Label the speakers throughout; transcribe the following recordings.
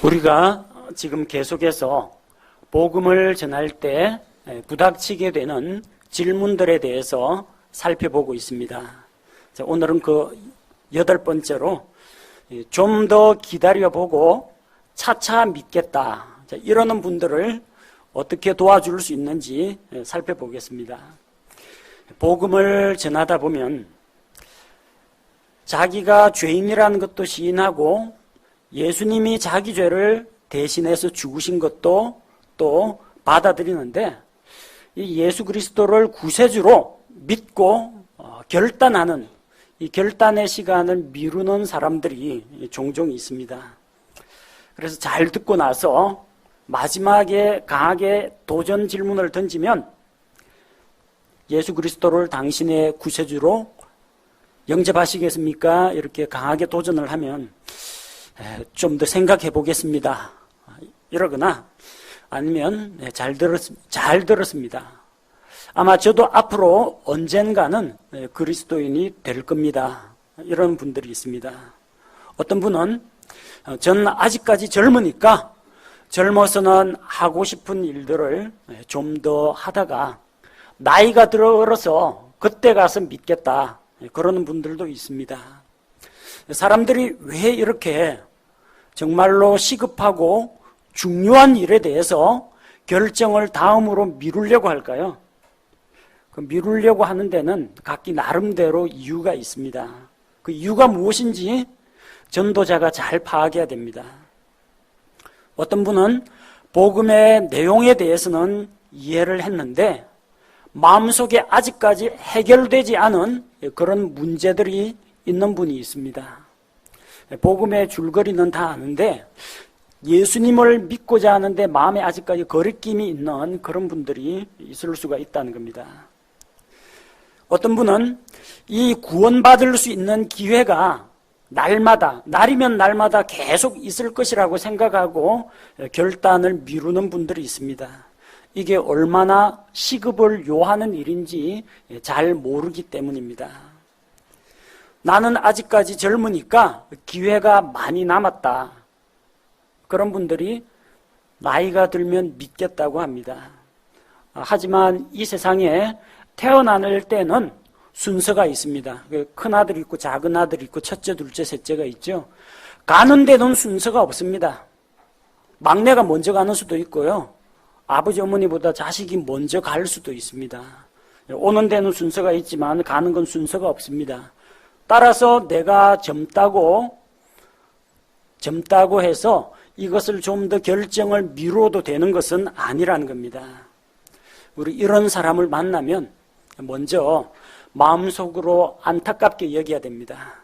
Speaker 1: 우리가 지금 계속해서 복음을 전할 때 부닥치게 되는 질문들에 대해서 살펴보고 있습니다. 자, 오늘은 그 8번째로 좀 더 기다려보고 차차 믿겠다. 자, 이러는 분들을 어떻게 도와줄 수 있는지 살펴보겠습니다. 복음을 전하다 보면 자기가 죄인이라는 것도 시인하고 예수님이 자기 죄를 대신해서 죽으신 것도 또 받아들이는데 이 예수 그리스도를 구세주로 믿고 결단하는 이 결단의 시간을 미루는 사람들이 종종 있습니다. 그래서 잘 듣고 나서 마지막에 강하게 도전 질문을 던지면 예수 그리스도를 당신의 구세주로 영접하시겠습니까? 이렇게 강하게 도전을 하면 좀 더 생각해 보겠습니다. 이러거나 아니면 잘 들었습니다. 아마 저도 앞으로 언젠가는 그리스도인이 될 겁니다. 이런 분들이 있습니다. 어떤 분은 전 아직까지 젊으니까 젊어서는 하고 싶은 일들을 좀 더 하다가 나이가 들어서 그때 가서 믿겠다. 그러는 분들도 있습니다. 사람들이 왜 이렇게 정말로 시급하고 중요한 일에 대해서 결정을 다음으로 미루려고 할까요? 그 미루려고 하는 데는 각기 나름대로 이유가 있습니다. 그 이유가 무엇인지 전도자가 잘 파악해야 됩니다. 어떤 분은 복음의 내용에 대해서는 이해를 했는데 마음속에 아직까지 해결되지 않은 그런 문제들이 있는 분이 있습니다. 복음의 줄거리는 다 아는데 예수님을 믿고자 하는데 마음에 아직까지 거리낌이 있는 그런 분들이 있을 수가 있다는 겁니다. 어떤 분은 이 구원받을 수 있는 기회가 날이면 날마다 계속 있을 것이라고 생각하고 결단을 미루는 분들이 있습니다. 이게 얼마나 시급을 요하는 일인지 잘 모르기 때문입니다. 나는 아직까지 젊으니까 기회가 많이 남았다. 그런 분들이 나이가 들면 믿겠다고 합니다. 하지만 이 세상에 태어날 때는 순서가 있습니다. 큰 아들이 있고 작은 아들이 있고 첫째, 둘째, 셋째가 있죠. 가는 데는 순서가 없습니다. 막내가 먼저 가는 수도 있고요. 아버지 어머니보다 자식이 먼저 갈 수도 있습니다. 오는 데는 순서가 있지만 가는 건 순서가 없습니다. 따라서 내가 젊다고 해서 이것을 좀 더 결정을 미뤄도 되는 것은 아니라는 겁니다. 우리 이런 사람을 만나면 먼저 마음속으로 안타깝게 여겨야 됩니다.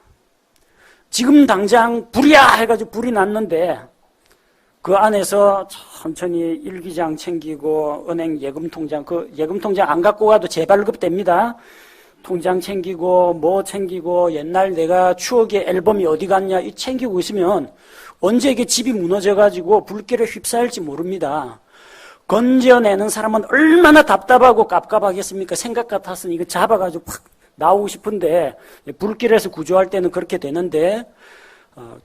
Speaker 1: 지금 당장 불이야 해가지고 불이 났는데 그 안에서 천천히 일기장 챙기고 은행 예금통장, 그 예금통장 안 갖고 가도 재발급됩니다. 통장 챙기고 뭐 챙기고 옛날 내가 추억의 앨범이 어디 갔냐 이 챙기고 있으면 언제 이게 집이 무너져가지고 불길에 휩싸일지 모릅니다. 건져내는 사람은 얼마나 답답하고 깝깝하겠습니까? 생각 같았으니 이거 잡아가지고 팍 나오고 싶은데 불길에서 구조할 때는 그렇게 되는데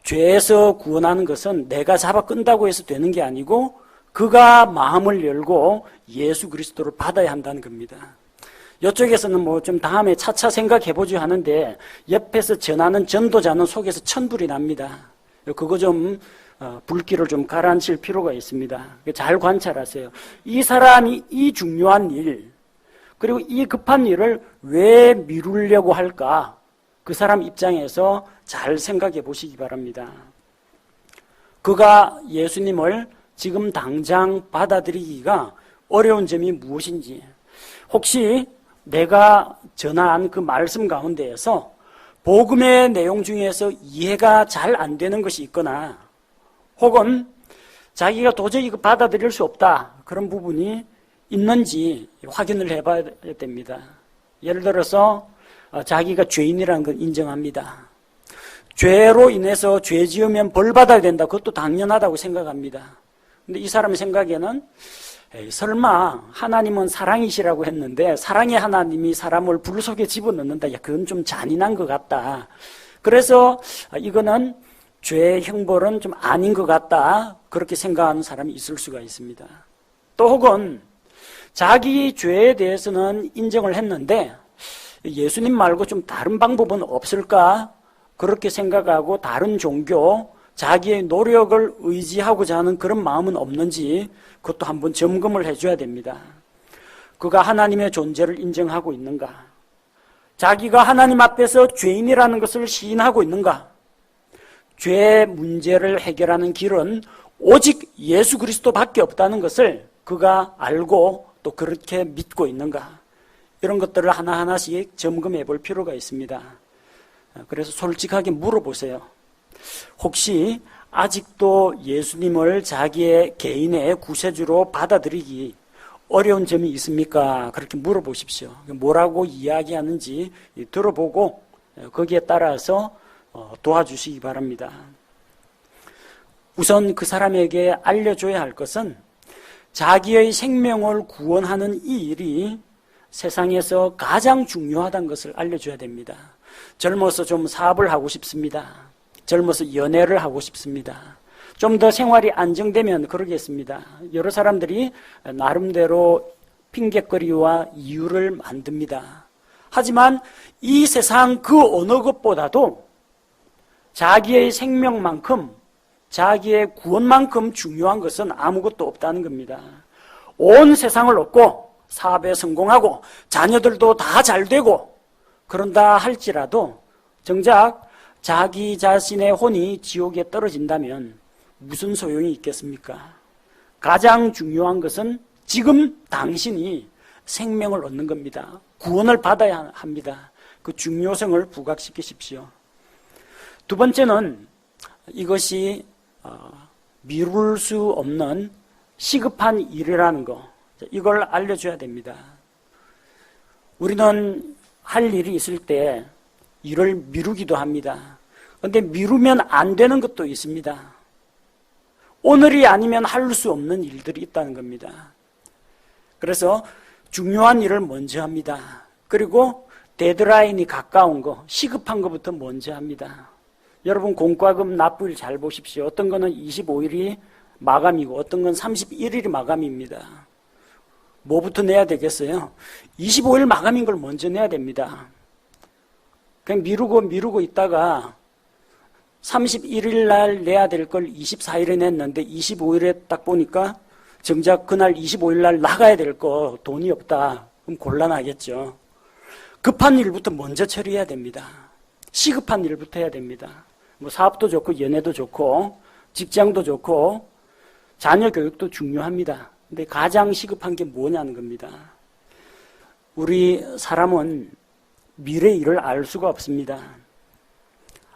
Speaker 1: 죄에서 구원하는 것은 내가 잡아 끈다고 해서 되는 게 아니고 그가 마음을 열고 예수 그리스도를 받아야 한다는 겁니다. 이쪽에서는 뭐 좀 다음에 차차 생각해보죠 하는데 옆에서 전하는 전도자는 속에서 천불이 납니다. 그거 좀 불길을 좀 가라앉힐 필요가 있습니다. 잘 관찰하세요. 이 사람이 이 중요한 일 그리고 이 급한 일을 왜 미루려고 할까? 그 사람 입장에서 잘 생각해 보시기 바랍니다. 그가 예수님을 지금 당장 받아들이기가 어려운 점이 무엇인지 혹시 내가 전한 그 말씀 가운데에서 복음의 내용 중에서 이해가 잘 안 되는 것이 있거나 혹은 자기가 도저히 받아들일 수 없다 그런 부분이 있는지 확인을 해봐야 됩니다. 예를 들어서 자기가 죄인이라는 걸 인정합니다. 죄로 인해서 죄 지으면 벌 받아야 된다. 그것도 당연하다고 생각합니다. 근데 이 사람의 생각에는 설마 하나님은 사랑이시라고 했는데 사랑의 하나님이 사람을 불 속에 집어넣는다. 그건 좀 잔인한 것 같다. 그래서 이거는 죄의 형벌은 좀 아닌 것 같다, 그렇게 생각하는 사람이 있을 수가 있습니다. 또 혹은 자기 죄에 대해서는 인정을 했는데 예수님 말고 좀 다른 방법은 없을까, 그렇게 생각하고 다른 종교, 자기의 노력을 의지하고자 하는 그런 마음은 없는지 그것도 한번 점검을 해줘야 됩니다. 그가 하나님의 존재를 인정하고 있는가? 자기가 하나님 앞에서 죄인이라는 것을 시인하고 있는가? 죄의 문제를 해결하는 길은 오직 예수 그리스도밖에 없다는 것을 그가 알고 또 그렇게 믿고 있는가? 이런 것들을 하나하나씩 점검해 볼 필요가 있습니다. 그래서 솔직하게 물어보세요. 혹시 아직도 예수님을 자기의 개인의 구세주로 받아들이기 어려운 점이 있습니까? 그렇게 물어보십시오. 뭐라고 이야기하는지 들어보고 거기에 따라서 도와주시기 바랍니다. 우선 그 사람에게 알려줘야 할 것은 자기의 생명을 구원하는 이 일이 세상에서 가장 중요하다는 것을 알려줘야 됩니다. 젊어서 좀 사업을 하고 싶습니다. 젊어서 연애를 하고 싶습니다. 좀 더 생활이 안정되면 그러겠습니다. 여러 사람들이 나름대로 핑곗거리와 이유를 만듭니다. 하지만 이 세상 그 어느 것보다도 자기의 생명만큼, 자기의 구원만큼 중요한 것은 아무것도 없다는 겁니다. 온 세상을 얻고 사업에 성공하고 자녀들도 다 잘 되고 그런다 할지라도 정작 자기 자신의 혼이 지옥에 떨어진다면 무슨 소용이 있겠습니까? 가장 중요한 것은 지금 당신이 생명을 얻는 겁니다. 구원을 받아야 합니다. 그 중요성을 부각시키십시오. 두 번째는 이것이 미룰 수 없는 시급한 일이라는 거, 이걸 알려줘야 됩니다. 우리는 할 일이 있을 때 일을 미루기도 합니다. 그런데 미루면 안 되는 것도 있습니다. 오늘이 아니면 할 수 없는 일들이 있다는 겁니다. 그래서 중요한 일을 먼저 합니다. 그리고 데드라인이 가까운 거, 시급한 것부터 먼저 합니다. 여러분 공과금 납부일 잘 보십시오. 어떤 거는 25일이 마감이고 어떤 건 31일이 마감입니다. 뭐부터 내야 되겠어요? 25일 마감인 걸 먼저 내야 됩니다. 그냥 미루고 있다가 31일 날 내야 될 걸 24일에 냈는데 25일에 딱 보니까 정작 그날 25일 날 나가야 될 거 돈이 없다. 그럼 곤란하겠죠. 급한 일부터 먼저 처리해야 됩니다. 시급한 일부터 해야 됩니다. 뭐 사업도 좋고 연애도 좋고 직장도 좋고 자녀 교육도 중요합니다. 근데 가장 시급한 게 뭐냐는 겁니다. 우리 사람은 미래 일을 알 수가 없습니다.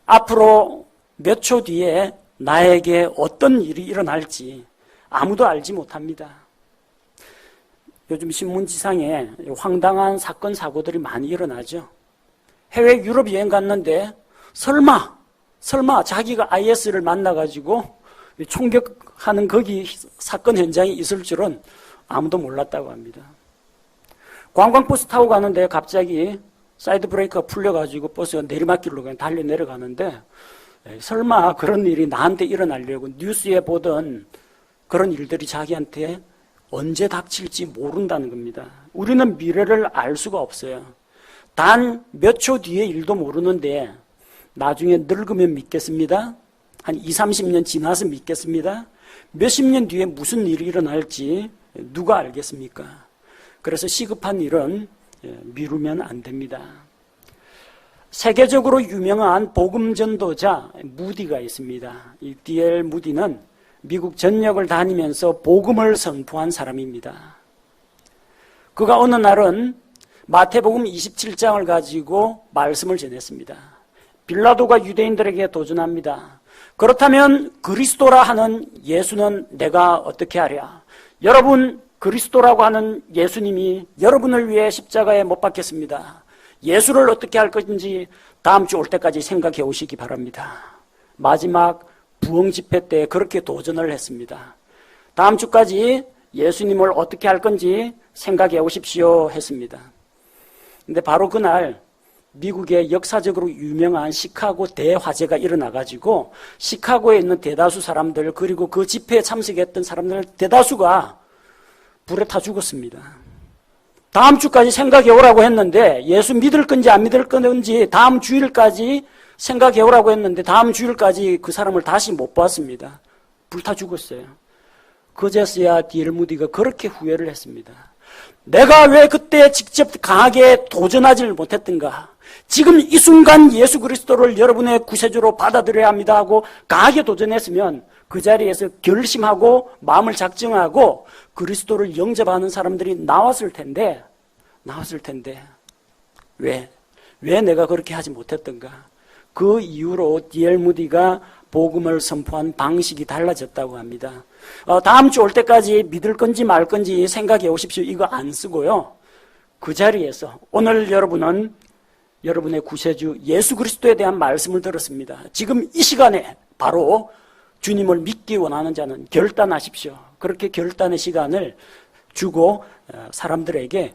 Speaker 1: 앞으로 몇 초 뒤에 나에게 어떤 일이 일어날지 아무도 알지 못합니다. 요즘 신문지상에 황당한 사건 사고들이 많이 일어나죠. 해외 유럽 여행 갔는데 설마 자기가 IS를 만나가지고 총격하는 거기 사건 현장에 있을 줄은 아무도 몰랐다고 합니다. 관광버스 타고 가는데 갑자기 사이드 브레이크가 풀려가지고 버스가 내리막길로 그냥 달려 내려가는데 설마 그런 일이 나한테 일어나려고 뉴스에 보던 그런 일들이 자기한테 언제 닥칠지 모른다는 겁니다. 우리는 미래를 알 수가 없어요. 단 몇 초 뒤의 일도 모르는데 나중에 늙으면 믿겠습니다? 한 20, 30년 지나서 믿겠습니다? 몇십 년 뒤에 무슨 일이 일어날지 누가 알겠습니까? 그래서 시급한 일은 미루면 안 됩니다. 세계적으로 유명한 복음 전도자 무디가 있습니다. 이 D.L. 무디는 미국 전역을 다니면서 복음을 선포한 사람입니다. 그가 어느 날은 마태복음 27장을 가지고 말씀을 전했습니다. 빌라도가 유대인들에게 도전합니다. 그렇다면 그리스도라 하는 예수는 내가 어떻게 하랴? 여러분 그리스도라고 하는 예수님이 여러분을 위해 십자가에 못 박혔습니다. 예수를 어떻게 할 것인지 다음 주 올 때까지 생각해 오시기 바랍니다. 마지막 부흥 집회 때 그렇게 도전을 했습니다. 다음 주까지 예수님을 어떻게 할 건지 생각해 오십시오 했습니다. 근데 바로 그날 미국의 역사적으로 유명한 시카고 대화재가 일어나가지고 시카고에 있는 대다수 사람들 그리고 그 집회에 참석했던 사람들 대다수가 불에 타 죽었습니다. 다음 주까지 생각해 오라고 했는데 예수 믿을 건지 안 믿을 건지 다음 주일까지 생각해 오라고 했는데 다음 주일까지 그 사람을 다시 못 봤습니다. 불타 죽었어요. 그제서야 D.L. 무디가 그렇게 후회를 했습니다. 내가 왜 그때 직접 강하게 도전하지를 못했던가? 지금 이 순간 예수 그리스도를 여러분의 구세주로 받아들여야 합니다 하고 강하게 도전했으면 그 자리에서 결심하고 마음을 작정하고 그리스도를 영접하는 사람들이 나왔을 텐데 왜 내가 그렇게 하지 못했던가? 그 이후로 D.L. 무디가 복음을 선포한 방식이 달라졌다고 합니다. 다음 주 올 때까지 믿을 건지 말 건지 생각해 오십시오. 이거 안 쓰고요. 그 자리에서 오늘 여러분은 여러분의 구세주 예수 그리스도에 대한 말씀을 들었습니다. 지금 이 시간에 바로 주님을 믿기 원하는 자는 결단하십시오. 그렇게 결단의 시간을 주고 사람들에게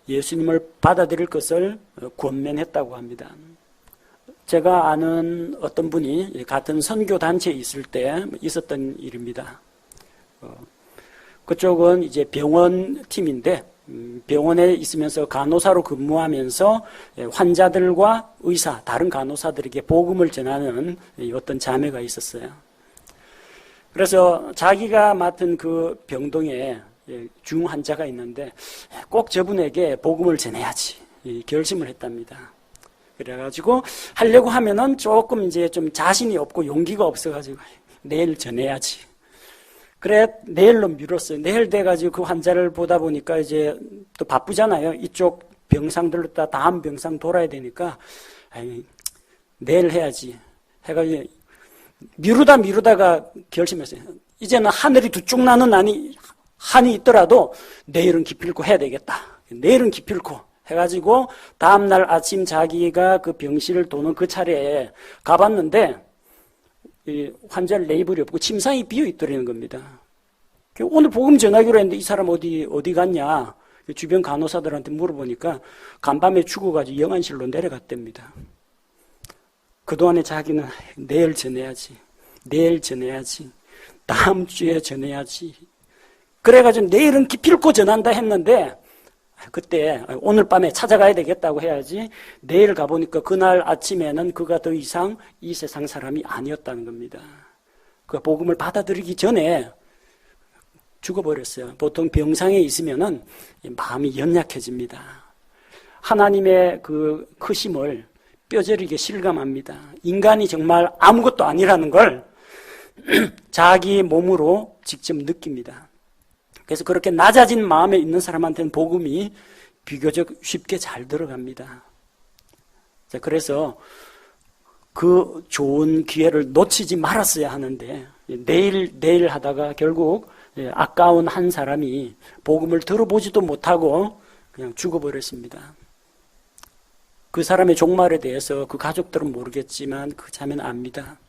Speaker 1: 예수님을 받아들일 것을 권면했다고 합니다. 제가 아는 어떤 분이 같은 선교단체에 있을 때 있었던 일입니다. 그쪽은 이제 병원 팀인데 병원에 있으면서 간호사로 근무하면서 환자들과 의사, 다른 간호사들에게 복음을 전하는 어떤 자매가 있었어요. 그래서 자기가 맡은 그 병동에 중환자가 있는데 꼭 저분에게 복음을 전해야지 결심을 했답니다. 그래가지고 하려고 하면은 조금 이제 좀 자신이 없고 용기가 없어가지고 내일 전해야지. 그래 내일로 미뤘어요. 내일 돼가지고 그 환자를 보다 보니까 이제 또 바쁘잖아요. 이쪽 병상 들렀다 다음 병상 돌아야 되니까 내일 해야지. 해가지고 미루다가 결심했어요. 이제는 하늘이 두 쪽 나는 한이 있더라도 내일은 기필코 해야 되겠다. 내일은 기필코. 해가지고 다음날 아침 자기가 그 병실을 도는 그 차례에 가봤는데 이 환자를 레이블이 없고 침상이 비어 있더라는 겁니다. 오늘 복음 전하기로 했는데 이 사람 어디 갔냐? 주변 간호사들한테 물어보니까 간밤에 죽어가지고 영안실로 내려갔답니다. 그동안에 자기는 내일 전해야지. 다음 주에 전해야지. 그래가지고 내일은 기필코 전한다 했는데 그때 오늘 밤에 찾아가야 되겠다고 해야지 내일 가보니까 그날 아침에는 그가 더 이상 이 세상 사람이 아니었다는 겁니다. 그 복음을 받아들이기 전에 죽어버렸어요. 보통 병상에 있으면은 마음이 연약해집니다. 하나님의 그 크심을 뼈저리게 실감합니다. 인간이 정말 아무것도 아니라는 걸 자기 몸으로 직접 느낍니다. 그래서 그렇게 낮아진 마음에 있는 사람한테는 복음이 비교적 쉽게 잘 들어갑니다. 자, 그래서 그 좋은 기회를 놓치지 말았어야 하는데 내일 하다가 결국 아까운 한 사람이 복음을 들어보지도 못하고 그냥 죽어버렸습니다. 그 사람의 종말에 대해서 그 가족들은 모르겠지만 그 자매는 압니다.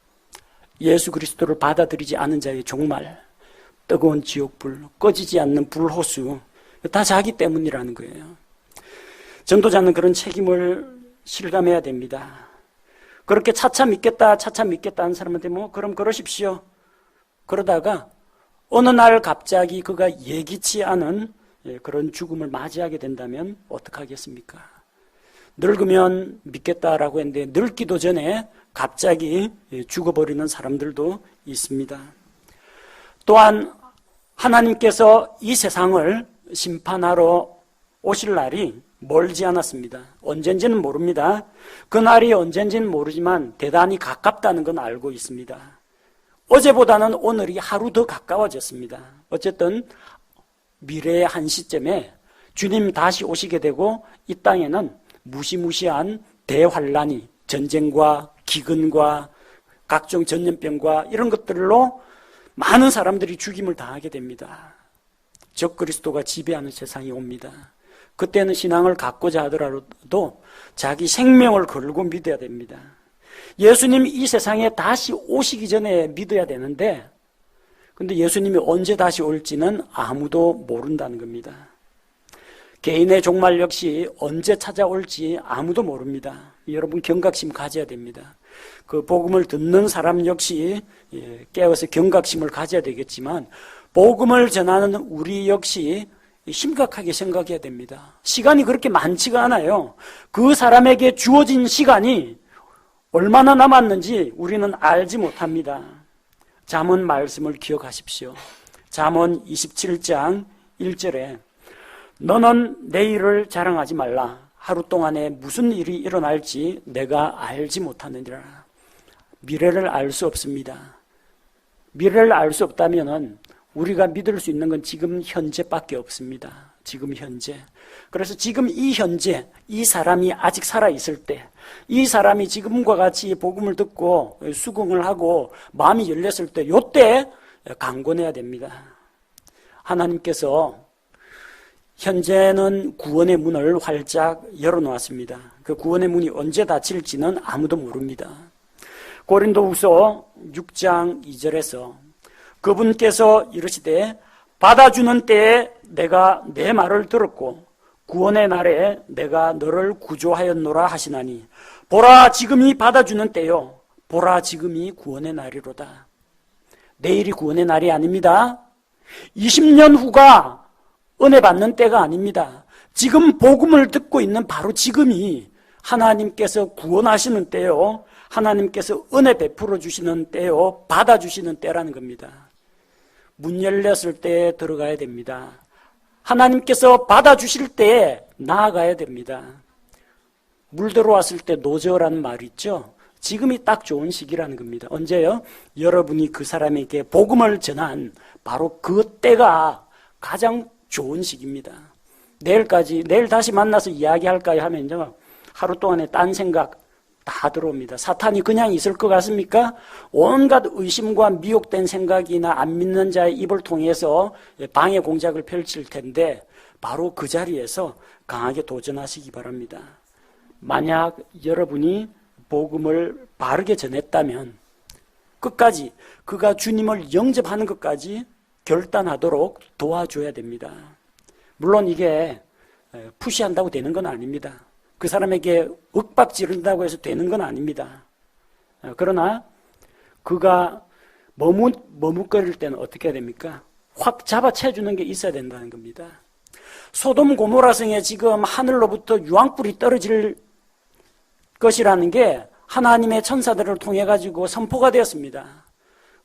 Speaker 1: 예수 그리스도를 받아들이지 않은 자의 종말, 뜨거운 지옥불, 꺼지지 않는 불호수, 다 자기 때문이라는 거예요. 전도자는 그런 책임을 실감해야 됩니다. 그렇게 차차 믿겠다 하는 사람한테 그럼 그러십시오. 그러다가 어느 날 갑자기 그가 예기치 않은 그런 죽음을 맞이하게 된다면 어떡하겠습니까? 늙으면 믿겠다라고 했는데 늙기도 전에 갑자기 죽어버리는 사람들도 있습니다. 또한 하나님께서 이 세상을 심판하러 오실 날이 멀지 않았습니다. 언젠지는 모릅니다. 그 날이 언젠지는 모르지만 대단히 가깝다는 건 알고 있습니다. 어제보다는 오늘이 하루 더 가까워졌습니다. 어쨌든 미래의 한 시점에 주님 다시 오시게 되고 이 땅에는 무시무시한 대환란이 전쟁과 기근과 각종 전염병과 이런 것들로 많은 사람들이 죽임을 당하게 됩니다. 적그리스도가 지배하는 세상이 옵니다. 그때는 신앙을 갖고자 하더라도 자기 생명을 걸고 믿어야 됩니다. 예수님이 이 세상에 다시 오시기 전에 믿어야 되는데 근데 예수님이 언제 다시 올지는 아무도 모른다는 겁니다. 개인의 종말 역시 언제 찾아올지 아무도 모릅니다. 여러분 경각심 가져야 됩니다. 그 복음을 듣는 사람 역시 깨어서 경각심을 가져야 되겠지만 복음을 전하는 우리 역시 심각하게 생각해야 됩니다. 시간이 그렇게 많지가 않아요. 그 사람에게 주어진 시간이 얼마나 남았는지 우리는 알지 못합니다. 잠언 말씀을 기억하십시오. 잠언 27장 1절에 너는 내일을 자랑하지 말라. 하루 동안에 무슨 일이 일어날지 내가 알지 못하느니라. 미래를 알 수 없습니다. 미래를 알 수 없다면 우리가 믿을 수 있는 건 지금 현재밖에 없습니다. 지금 현재. 그래서 지금 이 현재, 이 사람이 아직 살아있을 때, 이 사람이 지금과 같이 복음을 듣고 수긍을 하고 마음이 열렸을 때, 요때 강권해야 됩니다. 하나님께서 현재는 구원의 문을 활짝 열어놓았습니다. 그 구원의 문이 언제 닫힐지는 아무도 모릅니다. 고린도후서 6장 2절에서 그분께서 이르시되 받아주는 때에 내가 내 말을 들었고 구원의 날에 내가 너를 구조하였노라 하시나니 보라 지금이 받아주는 때요 보라 지금이 구원의 날이로다. 내일이 구원의 날이 아닙니다. 20년 후가 은혜 받는 때가 아닙니다. 지금 복음을 듣고 있는 바로 지금이 하나님께서 구원하시는 때요 하나님께서 은혜 베풀어 주시는 때요 받아주시는 때라는 겁니다. 문 열렸을 때 들어가야 됩니다. 하나님께서 받아주실 때에 나아가야 됩니다. 물 들어왔을 때 노저라는 말이 있죠. 지금이 딱 좋은 시기라는 겁니다. 언제요? 여러분이 그 사람에게 복음을 전한 바로 그 때가 가장 좋은 시기입니다. 내일 다시 만나서 이야기할까요? 하면 하루 동안에 딴 생각 다 들어옵니다. 사탄이 그냥 있을 것 같습니까? 온갖 의심과 미혹된 생각이나 안 믿는 자의 입을 통해서 방해 공작을 펼칠 텐데 바로 그 자리에서 강하게 도전하시기 바랍니다. 만약 여러분이 복음을 바르게 전했다면 끝까지 그가 주님을 영접하는 것까지 결단하도록 도와줘야 됩니다. 물론 이게 푸시한다고 되는 건 아닙니다. 그 사람에게 윽박 지른다고 해서 되는 건 아닙니다. 그러나 그가 머뭇거릴 때는 어떻게 해야 됩니까? 확 잡아채주는 게 있어야 된다는 겁니다. 소돔 고모라 성에 지금 하늘로부터 유황불이 떨어질 것이라는 게 하나님의 천사들을 통해 가지고 선포가 되었습니다.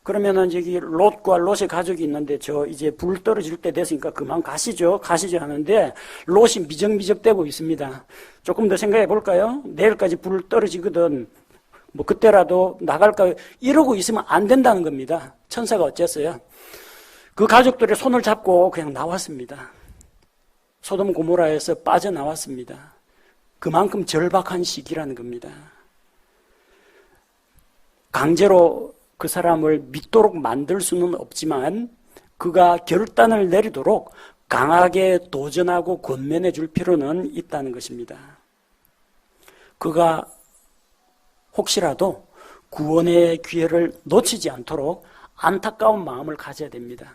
Speaker 1: 그러면은 여기 롯과 롯의 가족이 있는데 저 이제 불 떨어질 때 됐으니까 그만 가시죠 하는데 롯이 미적미적대고 있습니다. 조금 더 생각해 볼까요? 내일까지 불 떨어지거든 뭐 그때라도 나갈까요? 이러고 있으면 안 된다는 겁니다. 천사가 어쨌어요? 그 가족들의 손을 잡고 그냥 나왔습니다. 소돔 고모라에서 빠져나왔습니다. 그만큼 절박한 시기라는 겁니다. 강제로 그 사람을 믿도록 만들 수는 없지만 그가 결단을 내리도록 강하게 도전하고 권면해 줄 필요는 있다는 것입니다. 그가 혹시라도 구원의 기회를 놓치지 않도록 안타까운 마음을 가져야 됩니다.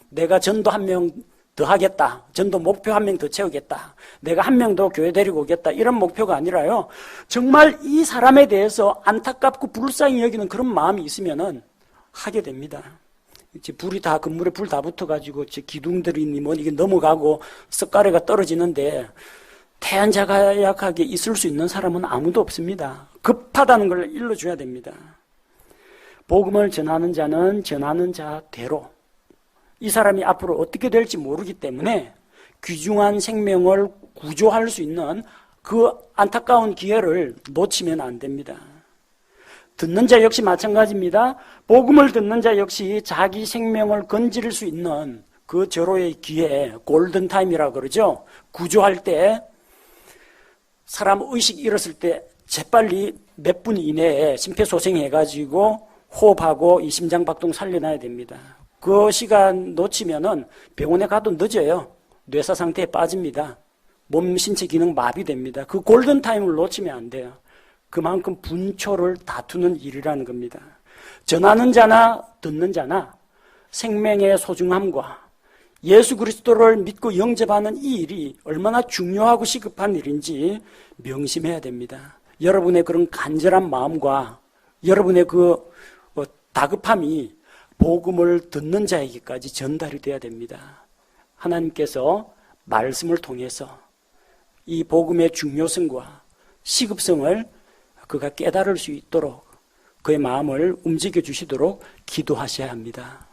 Speaker 1: 내가 전도 한 명 더 하겠다. 전도 목표 한 명 더 채우겠다. 내가 한 명 더 교회 데리고 오겠다. 이런 목표가 아니라요. 정말 이 사람에 대해서 안타깝고 불쌍히 여기는 그런 마음이 있으면은 하게 됩니다. 이제 불이 다 건물에 불 다 붙어가지고 기둥들이니 뭐 이게 넘어가고 석가래가 떨어지는데 태안자가약하게 있을 수 있는 사람은 아무도 없습니다. 급하다는 걸 일러줘야 됩니다. 복음을 전하는 자는 전하는 자대로 이 사람이 앞으로 어떻게 될지 모르기 때문에 귀중한 생명을 구조할 수 있는 그 안타까운 기회를 놓치면 안 됩니다. 듣는 자 역시 마찬가지입니다. 복음을 듣는 자 역시 자기 생명을 건질 수 있는 그 절호의 기회, 골든타임이라고 그러죠. 구조할 때 사람 의식 잃었을 때 재빨리 몇 분 이내에 심폐소생해가지고 호흡하고 이 심장박동 살려놔야 됩니다. 그 시간 놓치면은 병원에 가도 늦어요. 뇌사 상태에 빠집니다. 몸 신체 기능 마비됩니다. 그 골든타임을 놓치면 안 돼요. 그만큼 분초를 다투는 일이라는 겁니다. 전하는 자나 듣는 자나 생명의 소중함과 예수 그리스도를 믿고 영접하는 이 일이 얼마나 중요하고 시급한 일인지 명심해야 됩니다. 여러분의 그런 간절한 마음과 여러분의 그 다급함이 복음을 듣는 자에게까지 전달이 돼야 됩니다. 하나님께서 말씀을 통해서 이 복음의 중요성과 시급성을 그가 깨달을 수 있도록 그의 마음을 움직여 주시도록 기도하셔야 합니다.